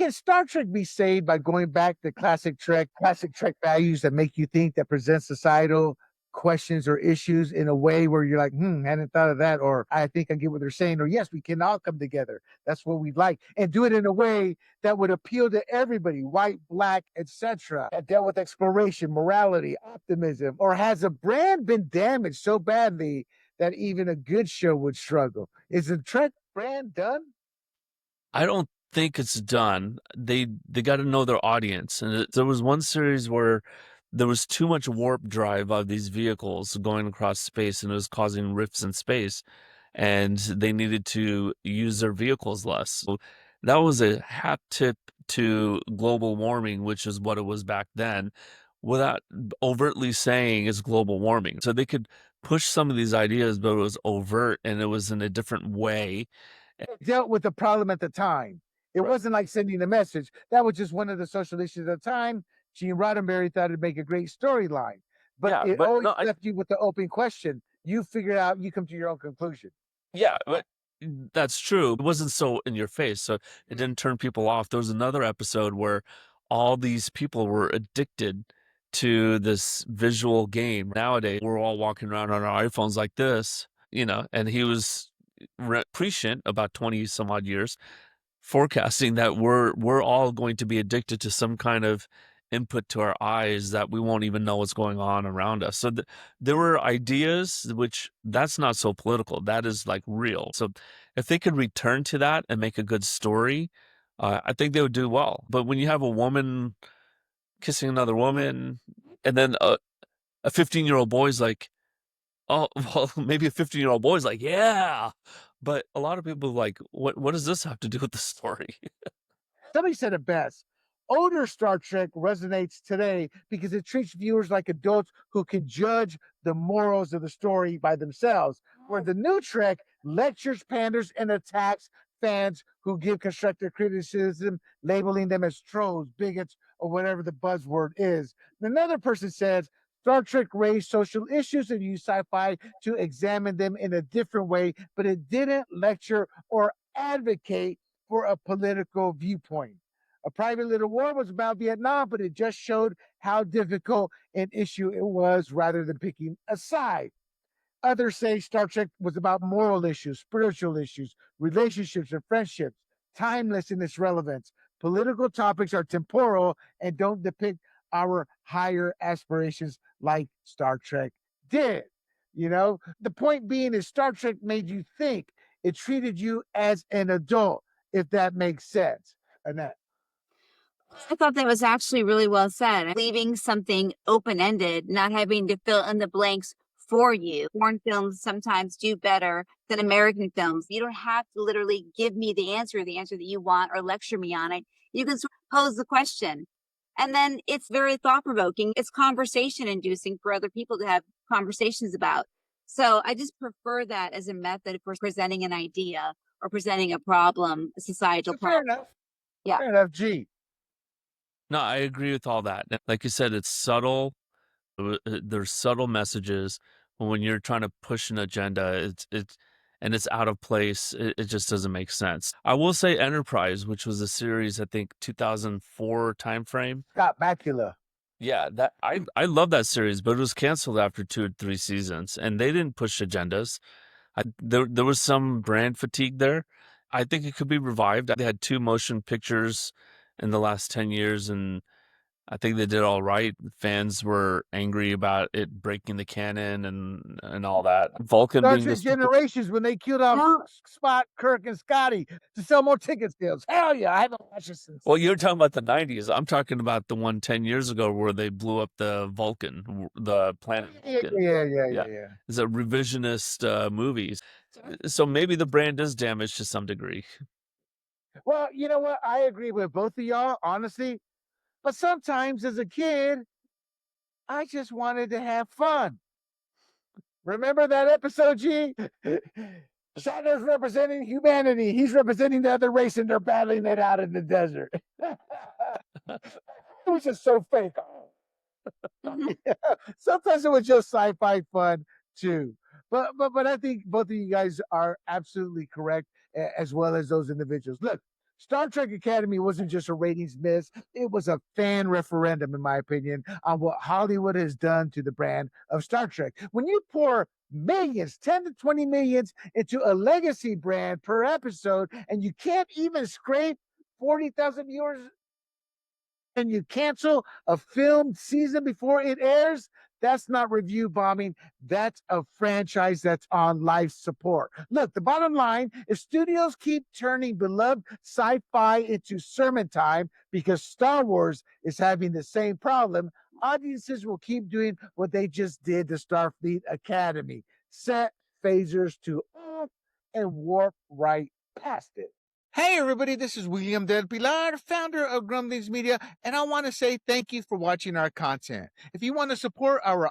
can Star Trek be saved by going back to classic Trek values that make you think, that present societal questions or issues in a way where you're like, hadn't thought of that, or I think I get what they're saying, or yes, we can all come together. That's what we'd like, and do it in a way that would appeal to everybody, white, black, etc. That dealt with exploration, morality, optimism, or has a brand been damaged so badly that even a good show would struggle? Is the Trek brand done? I don't think it's done. They got to know their audience. And there was one series where there was too much warp drive of these vehicles going across space, and it was causing rifts in space, and they needed to use their vehicles less. So that was a hat tip to global warming, which is what it was back then, without overtly saying it's global warming. So they could push some of these ideas, but it was overt and it was in a different way. Dealt with the problem at the time. It Right. wasn't like sending a message. That was just one of the social issues at the time. Gene Roddenberry thought it'd make a great storyline, but Yeah, it but always no, left you with the open question. You figure it out, you come to your own conclusion. yeah, but that's true. It wasn't so in your face, so it didn't turn people off. There was another episode where all these people were addicted to this visual game. Nowadays, we're all walking around on our iPhones like this, and he was prescient about 20 some odd years, forecasting that we're all going to be addicted to some kind of input to our eyes that we won't even know what's going on around us. So there were ideas, which that's not so political. That is like real. So if they could return to that and make a good story, I think they would do well. But when you have a woman kissing another woman, and then a 15-year-old boy's like, oh, well, maybe a 15-year-old boy's like, yeah. But a lot of people are like, what does this have to do with the story? Somebody said it best. Older Star Trek resonates today because it treats viewers like adults who can judge the morals of the story by themselves, where the new Trek lectures, panders, and attacks fans who give constructive criticism, labeling them as trolls, bigots, or whatever the buzzword is. Another person says Star Trek raised social issues and used sci-fi to examine them in a different way, but it didn't lecture or advocate for a political viewpoint. A Private Little War was about Vietnam, but it just showed how difficult an issue it was rather than picking a side. Others say Star Trek was about moral issues, spiritual issues, relationships and friendships, timeless in its relevance. Political topics are temporal and don't depict our higher aspirations like Star Trek did. The point being is Star Trek made you think. It treated you as an adult, if that makes sense. Annette. I thought that was actually really well said. Leaving something open ended, not having to fill in the blanks for you. Foreign films sometimes do better than American films. You don't have to literally give me the answer that you want, or lecture me on it. You can sort of pose the question. And then it's very thought provoking. It's conversation inducing for other people to have conversations about. So I just prefer that as a method for presenting an idea or presenting a problem, a societal Fair problem. enough. Yeah. Fair enough. G. No, I agree with all that. Like you said, it's subtle. There's subtle messages. But when you're trying to push an agenda, and it's out of place. It just doesn't make sense. I will say Enterprise, which was a series, I think 2004 timeframe. Scott Bakula. Yeah, that I love that series, but it was canceled after 2 or 3 seasons, and they didn't push agendas. There was some brand fatigue there. I think it could be revived. They had 2 motion pictures in the last 10 years, and I think they did all right. Fans were angry about it breaking the canon and all that. Vulcan Star being Trek this. Generations, when they killed off No, Spock, Kirk, and Scotty to sell more ticket sales. Hell yeah, I haven't watched it since. Well, you're talking about the 90s. I'm talking about the one 10 years ago where they blew up the Vulcan, the planet Vulcan. Yeah. Yeah. It's a revisionist movies. So maybe the brand is damaged to some degree. Well, you know what? I agree with both of y'all, honestly. But sometimes as a kid, I just wanted to have fun. Remember that episode, G? Shatner's representing humanity. He's representing the other race, and they're battling it out in the desert. It was just so fake. Yeah. Sometimes it was just sci-fi fun too. But I think both of you guys are absolutely correct, as well as those individuals. Look, Star Trek Academy wasn't just a ratings miss, it was a fan referendum, in my opinion, on what Hollywood has done to the brand of Star Trek. When you pour millions, 10 to 20 millions into a legacy brand per episode, and you can't even scrape 40,000 viewers, and you cancel a filmed season before it airs, that's not review bombing. That's a franchise that's on life support. Look, the bottom line is studios keep turning beloved sci-fi into sermon time because Star Wars is having the same problem. Audiences will keep doing what they just did to Starfleet Academy. Set phasers to off and warp right past it. Hey everybody, this is William Del Pilar, founder of Grumblings Media, and I want to say thank you for watching our content. If you want to support our